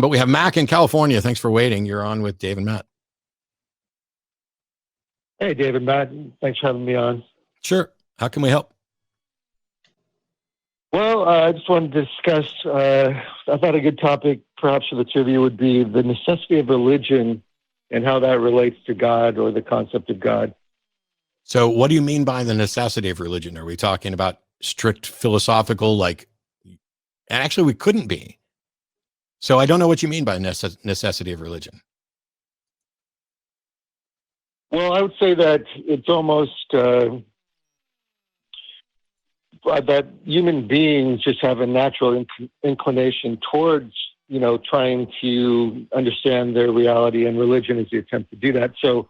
but we have Mac in California. Thanks for waiting. You're on with Dave and Matt. Hey, David, Matt. Thanks for having me on. Sure. How can we help? Well, I just wanted to discuss, I thought a good topic perhaps for the two of you would be the necessity of religion and how that relates to God or the concept of God. So what do you mean by the necessity of religion? Are we talking about strict philosophical, and actually we couldn't be. So I don't know what you mean by necessity of religion. Well, I would say that it's almost that human beings just have a natural inclination towards, trying to understand their reality, and religion is the attempt to do that. So,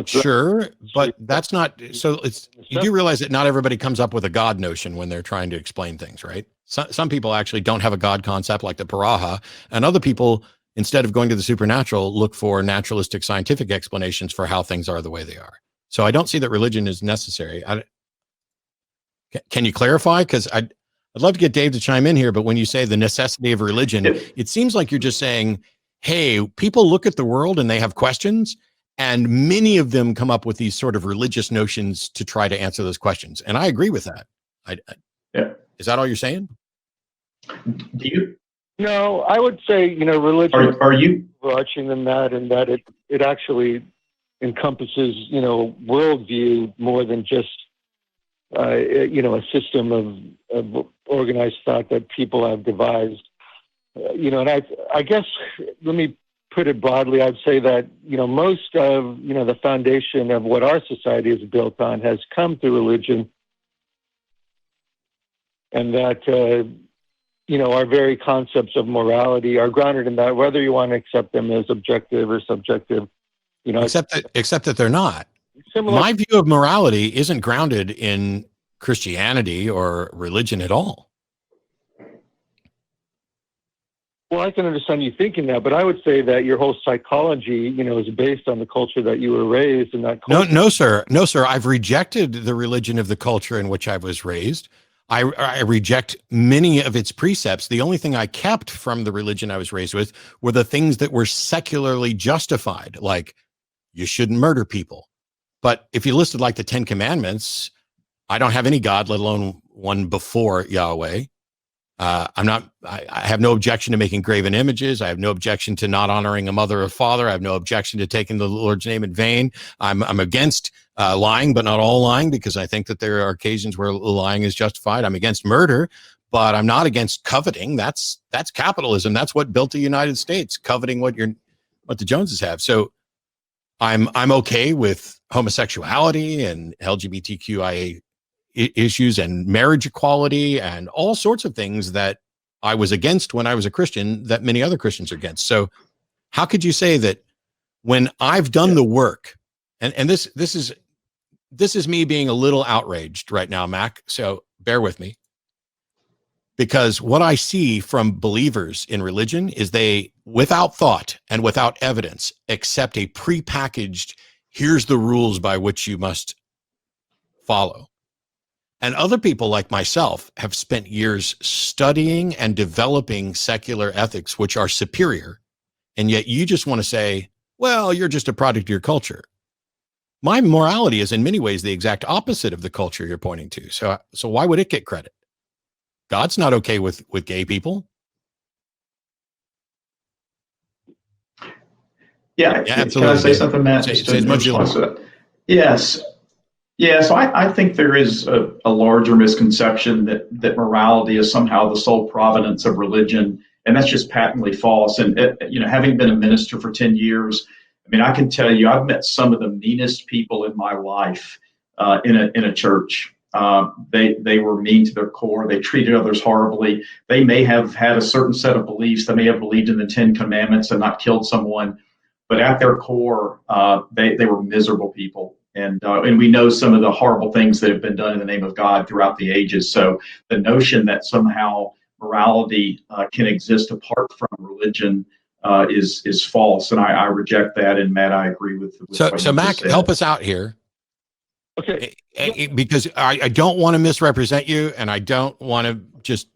sure, but that's not, so you do realize that not everybody comes up with a God notion when they're trying to explain things, right? Some people actually don't have a God concept like the Paraha, and other people, instead of going to the supernatural, look for naturalistic scientific explanations for how things are the way they are. So I don't see that religion is necessary. Can you clarify? Because I'd love to get Dave to chime in here, but when you say the necessity of religion, it seems like you're just saying, hey, people look at the world and they have questions, and many of them come up with these sort of religious notions to try to answer those questions. And I agree with that. Yeah. Is that all you're saying? Do you? No, I would say, religion Are you overarching than that, and that it actually encompasses, worldview more than just, a system of organized thought that people have devised. And I guess, let me put it broadly, I'd say that, most of, the foundation of what our society is built on has come through religion, and that, our very concepts of morality are grounded in that, whether you want to accept them as objective or subjective, except that they're not. My view of morality isn't grounded in Christianity or religion at all. Well, I can understand you thinking that, but I would say that your whole psychology, is based on the culture that you were raised in. That culture. No, sir. I've rejected the religion of the culture in which I was raised. I reject many of its precepts. The only thing I kept from the religion I was raised with were the things that were secularly justified, like you shouldn't murder people. But if you listed like the 10 Commandments, I don't have any God, let alone one before Yahweh. I have no objection to making graven images. I have no objection to not honoring a mother or father. I have no objection to taking the Lord's name in vain. I'm against lying, but not all lying, because I think that there are occasions where lying is justified. I'm against murder, but I'm not against coveting. That's capitalism. That's what built the United States, coveting what the Joneses have. So I'm okay with homosexuality and LGBTQIA issues and marriage equality and all sorts of things that I was against when I was a Christian that many other Christians are against. So how could you say that when I've done the work, and this is me being a little outraged right now, Mac, so bear with me, because what I see from believers in religion is they, without thought and without evidence, accept a prepackaged, here's the rules by which you must follow. And other people like myself have spent years studying and developing secular ethics, which are superior. And yet you just want to say, well, you're just a product of your culture. My morality is in many ways the exact opposite of the culture you're pointing to. So why would it get credit? God's not okay with gay people. Yeah, absolutely. Can I say something, Matt? Say as much as you like. Yes. Yeah, so I think there is a larger misconception that morality is somehow the sole provenance of religion, and that's just patently false. And having been a minister for 10 years, I mean, I can tell you, I've met some of the meanest people in my life in a church. They were mean to their core. They treated others horribly. They may have had a certain set of beliefs. They may have believed in the 10 Commandments and not killed someone, but at their core, they were miserable people. And we know some of the horrible things that have been done in the name of God throughout the ages. So the notion that somehow morality can exist apart from religion is false, and I reject that. And Matt, I agree with so Mac, help us out here. Okay. Because I don't want to misrepresent you, and I don't want to just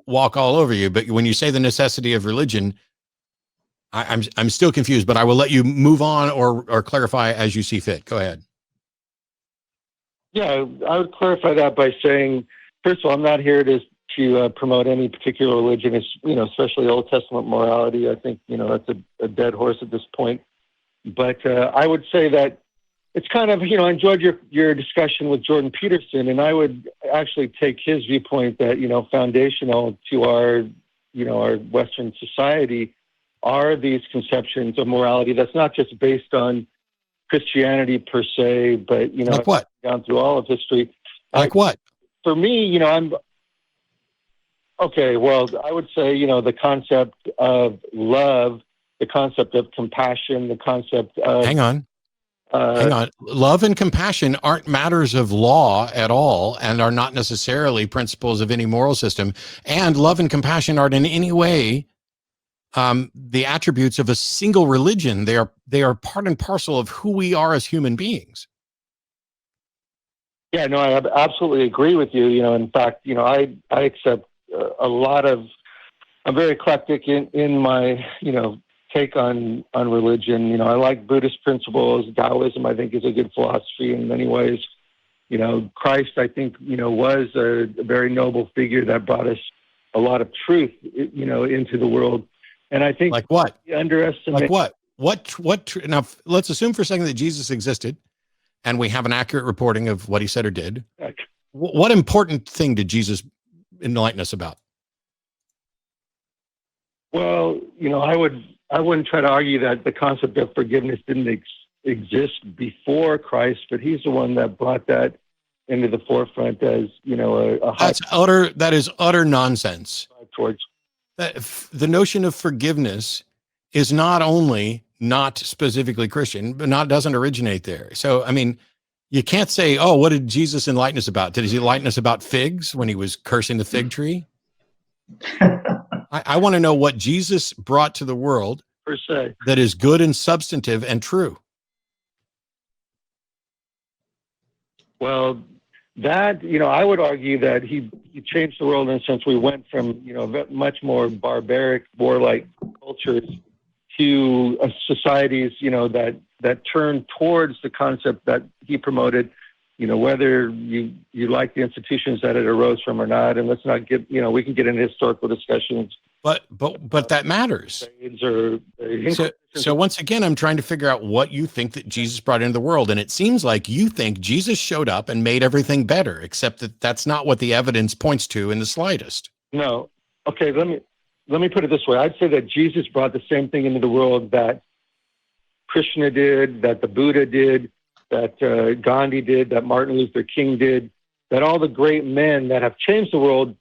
walk all over you. But when you say the necessity of religion, I'm still confused, but I will let you move on or clarify as you see fit. Go ahead. Yeah, I would clarify that by saying, first of all, I'm not here to promote any particular religion. It's, especially Old Testament morality. I think, that's a dead horse at this point. But I would say that it's kind of, I enjoyed your discussion with Jordan Peterson, and I would actually take his viewpoint that, foundational to our Western society are these conceptions of morality that's not just based on Christianity per se, but, Like what? Down through all of history. Like what? For me, I'm okay. Well, I would say, the concept of love, the concept of compassion, the concept of Hang on. Love and compassion aren't matters of law at all, and are not necessarily principles of any moral system. And love and compassion aren't in any way the attributes of a single religion. They are part and parcel of who we are as human beings. Yeah, no, I absolutely agree with you. In fact, I accept a lot of. I'm very eclectic in my take on religion. I like Buddhist principles. Taoism, I think, is a good philosophy in many ways. Christ, I think, was a very noble figure that brought us a lot of truth, into the world. And I think, like what? Underestimate. Like what? Now, let's assume for a second that Jesus existed, and we have an accurate reporting of what he said or did. What important thing did Jesus enlighten us about? Well, I wouldn't try to argue that the concept of forgiveness didn't exist before Christ, but he's the one that brought that into the forefront as, That is utter nonsense. Towards the notion of forgiveness is not only not specifically Christian, but doesn't originate there. So, I mean, you can't say, oh, what did Jesus enlighten us about? Did he enlighten us about figs when he was cursing the fig tree? I want to know what Jesus brought to the world per se that is good and substantive and true. Well, that, I would argue that he changed the world in a sense. We went from, much more barbaric, warlike cultures to societies, that turned towards the concept that he promoted, whether you like the institutions that it arose from or not. And let's not get, we can get into historical discussions. But that matters. So once again, I'm trying to figure out what you think that Jesus brought into the world. And it seems like you think Jesus showed up and made everything better, except that that's not what the evidence points to in the slightest. No. Okay. Let me put it this way. I'd say that Jesus brought the same thing into the world that Krishna did, that the Buddha did, that Gandhi did, that Martin Luther King did, that all the great men that have changed the world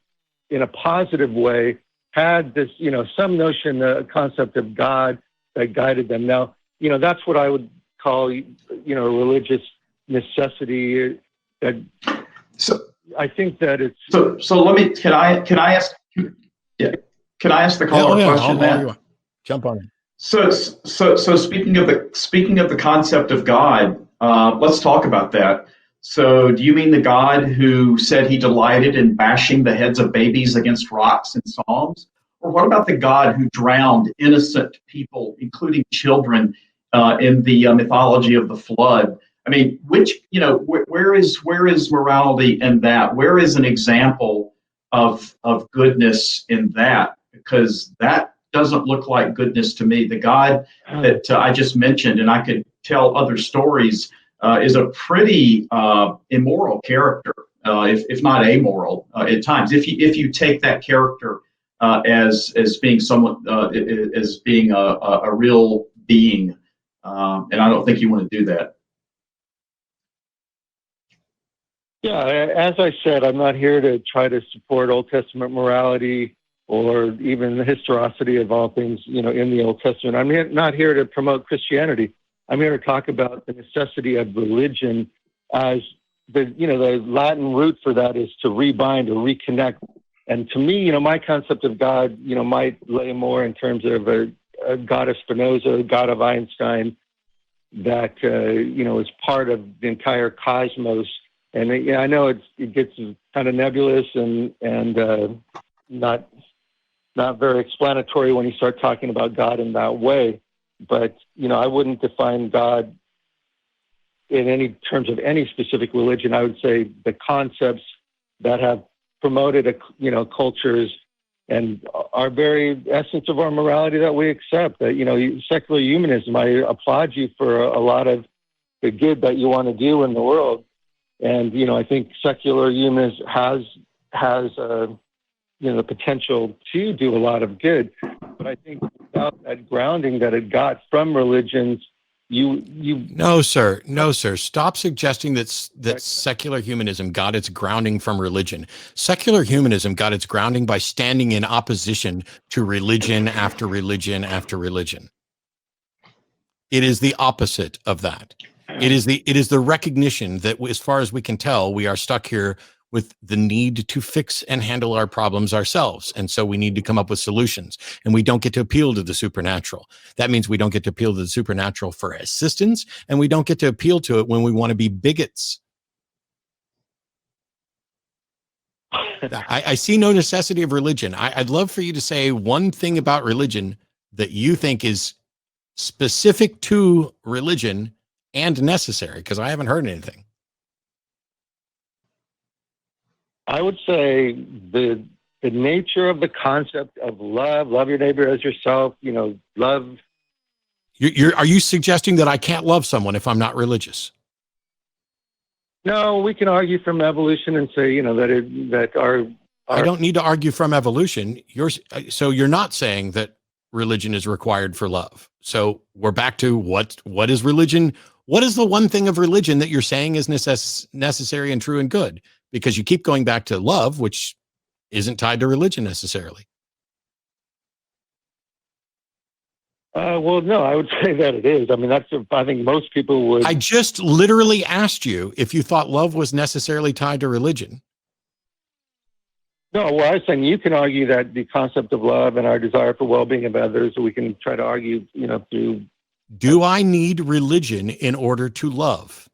in a positive way had this, some notion, the concept of God that guided them. Now, that's what I would call, religious necessity. So I think that it's. So let me. Can I ask? Yeah. Can I ask the caller a question? Then jump on it. So speaking of the concept of God, let's talk about that. So do you mean the God who said he delighted in bashing the heads of babies against rocks in Psalms? Or what about the God who drowned innocent people, including children, in the mythology of the flood? I mean, where is morality in that? Where is an example of goodness in that? Because that doesn't look like goodness to me. The God that I just mentioned, and I could tell other stories, is a pretty immoral character, if not amoral at times. If you take that character as being someone, as being a real being, and I don't think you want to do that. Yeah, as I said, I'm not here to try to support Old Testament morality or even the historicity of all things, in the Old Testament. I'm not here to promote Christianity. I'm here to talk about the necessity of religion as the Latin root for that is to rebind or reconnect. And to me, my concept of God, might lay more in terms of a God of Spinoza, a God of Einstein, that, is part of the entire cosmos. And I know it gets kind of nebulous and not not very explanatory when you start talking about God in that way. But, I wouldn't define God in any terms of any specific religion. I would say the concepts that have promoted, cultures and our very essence of our morality that we accept. That, secular humanism, I applaud you for a lot of the good that you want to do in the world. And, I think secular humanism has the potential to do a lot of good. But I think without that grounding that it got from religions, No, sir. Stop suggesting that secular humanism got its grounding from religion. Secular humanism got its grounding by standing in opposition to religion after religion after religion. It is the opposite of that. It is the recognition that, as far as we can tell, we are stuck here with the need to fix and handle our problems ourselves. And so we need to come up with solutions, and we don't get to appeal to the supernatural. That means we don't get to appeal to the supernatural for assistance, and we don't get to appeal to it when we want to be bigots. I see no necessity of religion. I'd love for you to say one thing about religion that you think is specific to religion and necessary, because I haven't heard anything. I would say the nature of the concept of love your neighbor as yourself, love. Are you suggesting that I can't love someone if I'm not religious? No, we can argue from evolution and say, that our I don't need to argue from evolution. So you're not saying that religion is required for love. So we're back to what is religion? What is the one thing of religion that you're saying is necessary and true and good? Because you keep going back to love, which isn't tied to religion necessarily. Well, no, I would say that it is. I mean, I think most people would. I just literally asked you if you thought love was necessarily tied to religion. No, well, I was saying you can argue that the concept of love and our desire for well-being of others, we can try to argue, through. Do I need religion in order to love?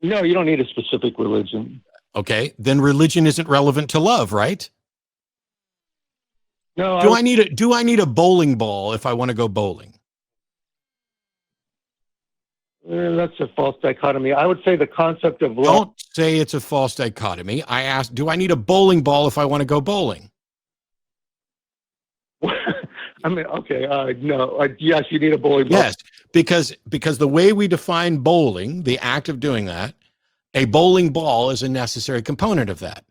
No, you don't need a specific religion. Okay, then religion isn't relevant to love, right? No. Do I need a bowling ball if I want to go bowling? That's a false dichotomy. I would say the concept of love. Don't say it's a false dichotomy. I asked, do I need a bowling ball if I want to go bowling? I mean, okay, no. Yes, you need a bowling ball. Yes, because the way we define bowling, the act of doing that, a bowling ball is a necessary component of that.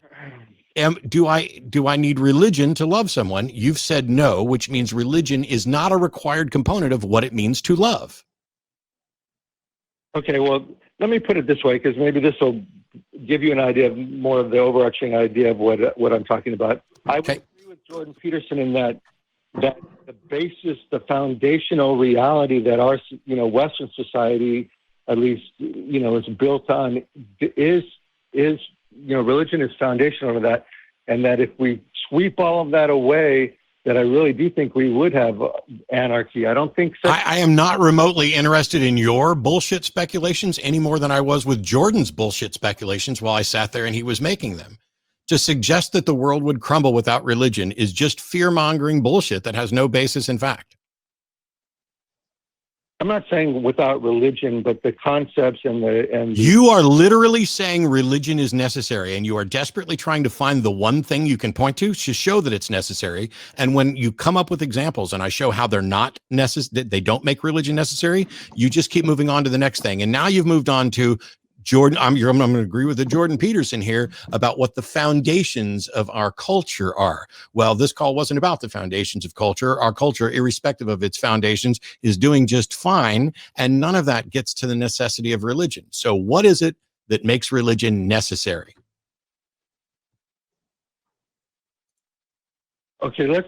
Do I need religion to love someone? You've said no, which means religion is not a required component of what it means to love. Okay, well, let me put it this way, because maybe this will give you an idea of more of the overarching idea of what I'm talking about. I would agree with Jordan Peterson in that the basis, the foundational reality that our, Western society, at least, is built on is, religion is foundational to that. And that if we sweep all of that away, that I really do think we would have anarchy. I don't think so. I am not remotely interested in your bullshit speculations any more than I was with Jordan's bullshit speculations while I sat there and he was making them. To suggest that the world would crumble without religion is just fear-mongering bullshit that has no basis in fact. I'm not saying without religion, but the concepts and you are literally saying religion is necessary, and you are desperately trying to find the one thing you can point to show that it's necessary. And when you come up with examples and I show how they're not necessary, they don't make religion necessary, you just keep moving on to the next thing. And now you've moved on to Jordan. I'm going to agree with the Jordan Peterson here about what the foundations of our culture are. Well, this call wasn't about the foundations of culture. Our culture, irrespective of its foundations, is doing just fine. And none of that gets to the necessity of religion. So what is it that makes religion necessary? Okay, let's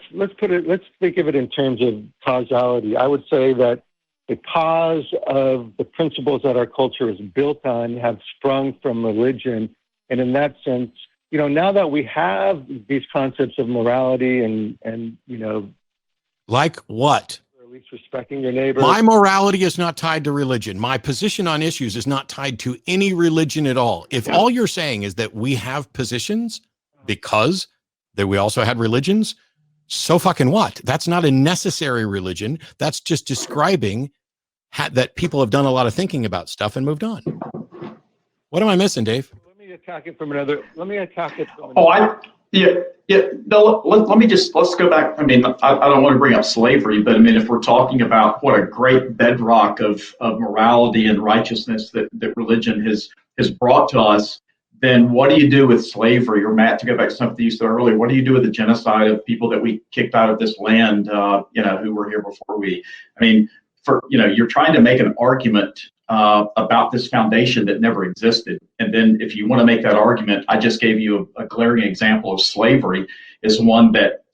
think of it in terms of causality. I would say that the cause of the principles that our culture is built on have sprung from religion. And in that sense, now that we have these concepts of morality and like what? Or at least respecting your neighbor. My morality is not tied to religion. My position on issues is not tied to any religion at all. If all you're saying is that we have positions because that we also had religions. So fucking what? That's not a necessary religion. That's just describing that people have done a lot of thinking about stuff and moved on. What am I missing, Dave? Let me attack it from another. Yeah. No, let's go back. I mean, I don't want to bring up slavery, but I mean, if we're talking about what a great bedrock of morality and righteousness that religion has brought to us, then what do you do with slavery? Or Matt, to go back to something you said earlier, what do you do with the genocide of people that we kicked out of this land, who were here before we? I mean, you're trying to make an argument about this foundation that never existed. And then if you want to make that argument, I just gave you a glaring example of slavery is one that,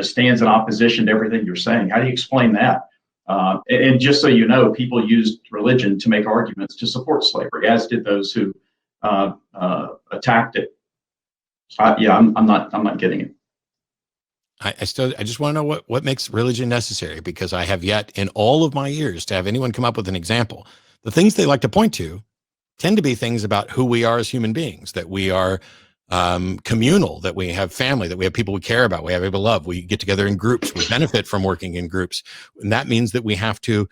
stands in opposition to everything you're saying. How do you explain that? And just so you know, people used religion to make arguments to support slavery, as did those who attacked it. I'm not getting it. I just want to know what makes religion necessary, because I have yet in all of my years to have anyone come up with an example. The things they like to point to tend to be things about who we are as human beings, that we are communal, that we have family, that we have people we care about, we have people love, we get together in groups, we benefit from working in groups. And that means that we have to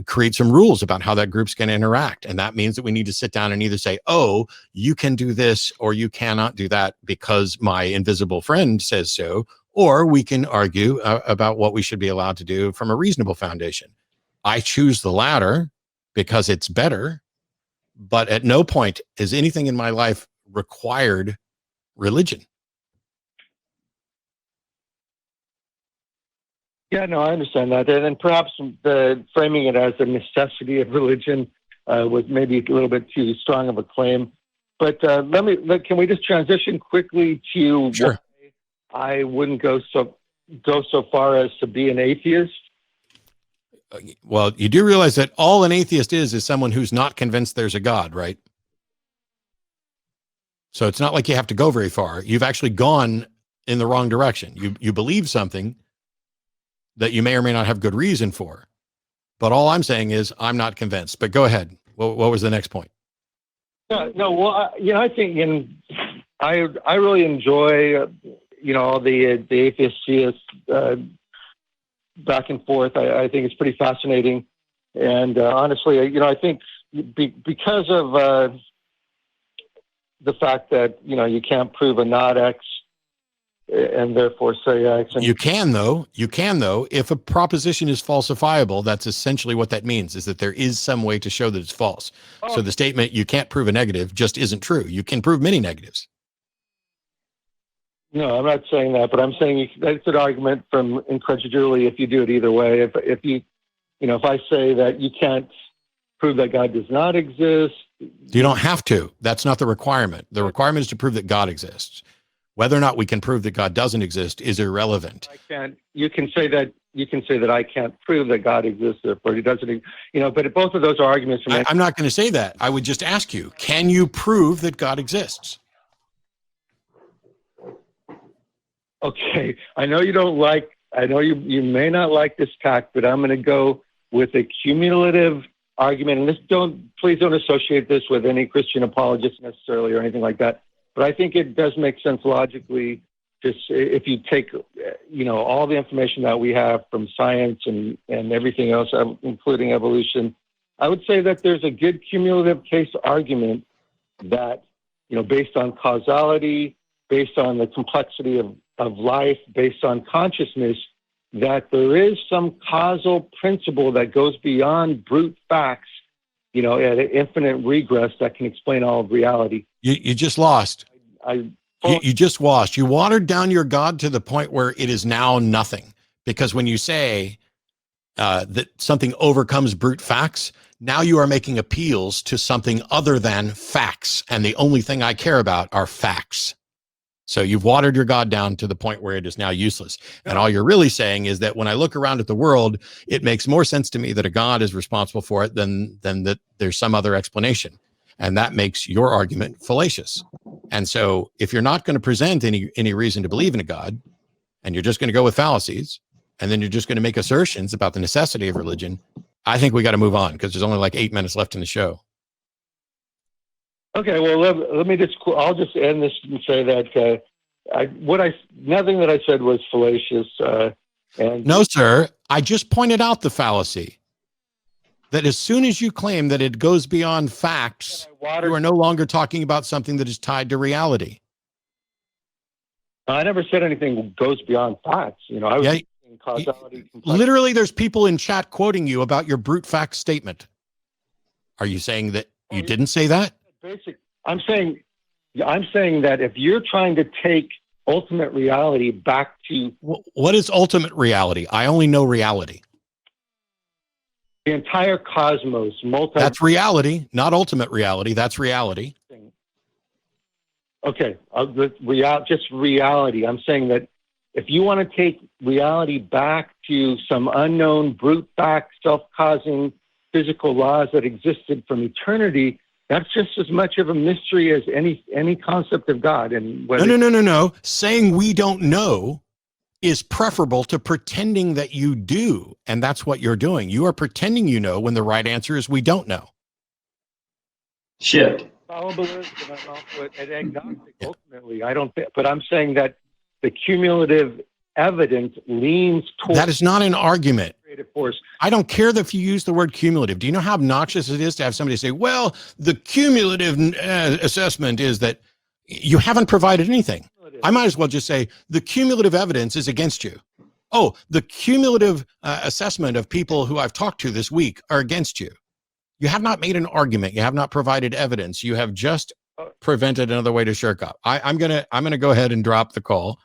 create some rules about how that group's going to interact. And that means that we need to sit down and either say, oh, you can do this or you cannot do that because my invisible friend says so, or we can argue about what we should be allowed to do from a reasonable foundation. I choose the latter because it's better, but at no point has anything in my life required religion. Yeah, no, I understand that. And perhaps the framing it as a necessity of religion was maybe a little bit too strong of a claim. But can we just transition quickly to Sure. why I wouldn't go so far as to be an atheist? Well, you do realize that all an atheist is someone who's not convinced there's a God, right? So it's not like you have to go very far. You've actually gone in the wrong direction. You believe something that you may or may not have good reason for. But all I'm saying is I'm not convinced. But go ahead. What was the next point? I think I really enjoy all the atheist theists back and forth. I think it's pretty fascinating. And honestly, I think because of the fact that, you can't prove a not X and therefore say X. And you can though. If a proposition is falsifiable, that's essentially what that means, is that there is some way to show that it's false. So the statement, you can't prove a negative, just isn't true. You can prove many negatives. No, I'm not saying that, but I'm saying that's an argument from incredulity if you do it either way. If I say that you can't prove that God does not exist. You don't have to. That's not the requirement. The requirement is to prove that God exists. Whether or not we can prove that God doesn't exist is irrelevant. You can say that I can't prove that God exists, therefore he doesn't. But both of those are arguments. I'm not going to say that. I would just ask you: can you prove that God exists? Okay, I know you don't like. I know you may not like this tack, but I'm going to go with a cumulative argument. And please don't associate this with any Christian apologists necessarily or anything like that. But I think it does make sense logically, just if you take, all the information that we have from science and everything else, including evolution, I would say that there's a good cumulative case argument that, based on causality, based on the complexity of life, based on consciousness, that there is some causal principle that goes beyond brute facts, at an infinite regress that can explain all of reality. You just lost. You just lost. You watered down your God to the point where it is now nothing. Because when you say that something overcomes brute facts, now you are making appeals to something other than facts. And the only thing I care about are facts. So you've watered your God down to the point where it is now useless. And all you're really saying is that when I look around at the world, it makes more sense to me that a God is responsible for it than that there's some other explanation. And that makes your argument fallacious. And so if you're not going to present any reason to believe in a God, and you're just going to go with fallacies, and then you're just going to make assertions about the necessity of religion, I think we got to move on because there's only like 8 minutes left in the show. Okay, well, let me I'll just end this and say that Nothing that I said was fallacious. And no, sir, I just pointed out the fallacy that as soon as you claim that it goes beyond facts, you are no longer talking about something that is tied to reality. I never said anything goes beyond facts. I was saying causality. Literally, there's people in chat quoting you about your brute fact statement. Are you saying that you didn't say that? I'm saying that if you're trying to take ultimate reality back to... What is ultimate reality? I only know reality. The entire cosmos, That's reality, not ultimate reality. That's reality. Okay, just reality. I'm saying that if you want to take reality back to some unknown, brute fact, self-causing physical laws that existed from eternity, that's just as much of a mystery as any concept of God. And no. Saying we don't know is preferable to pretending that you do. And that's what you're doing. You are pretending you know when the right answer is we don't know. Shit. Fallibilist, and I'm also an agnostic, ultimately. I don't think, but I'm saying that the cumulative evidence leans towards... That is not an argument. Force. I don't care if you use the word cumulative. Do you know how obnoxious it is to have somebody say, well, the cumulative assessment is that you haven't provided anything? I might as well just say the cumulative evidence is against you. Oh, the cumulative assessment of people who I've talked to this week are against you. You have not made an argument. You have not provided evidence. You have just prevented another way to shirk up. I'm gonna go ahead and drop the call.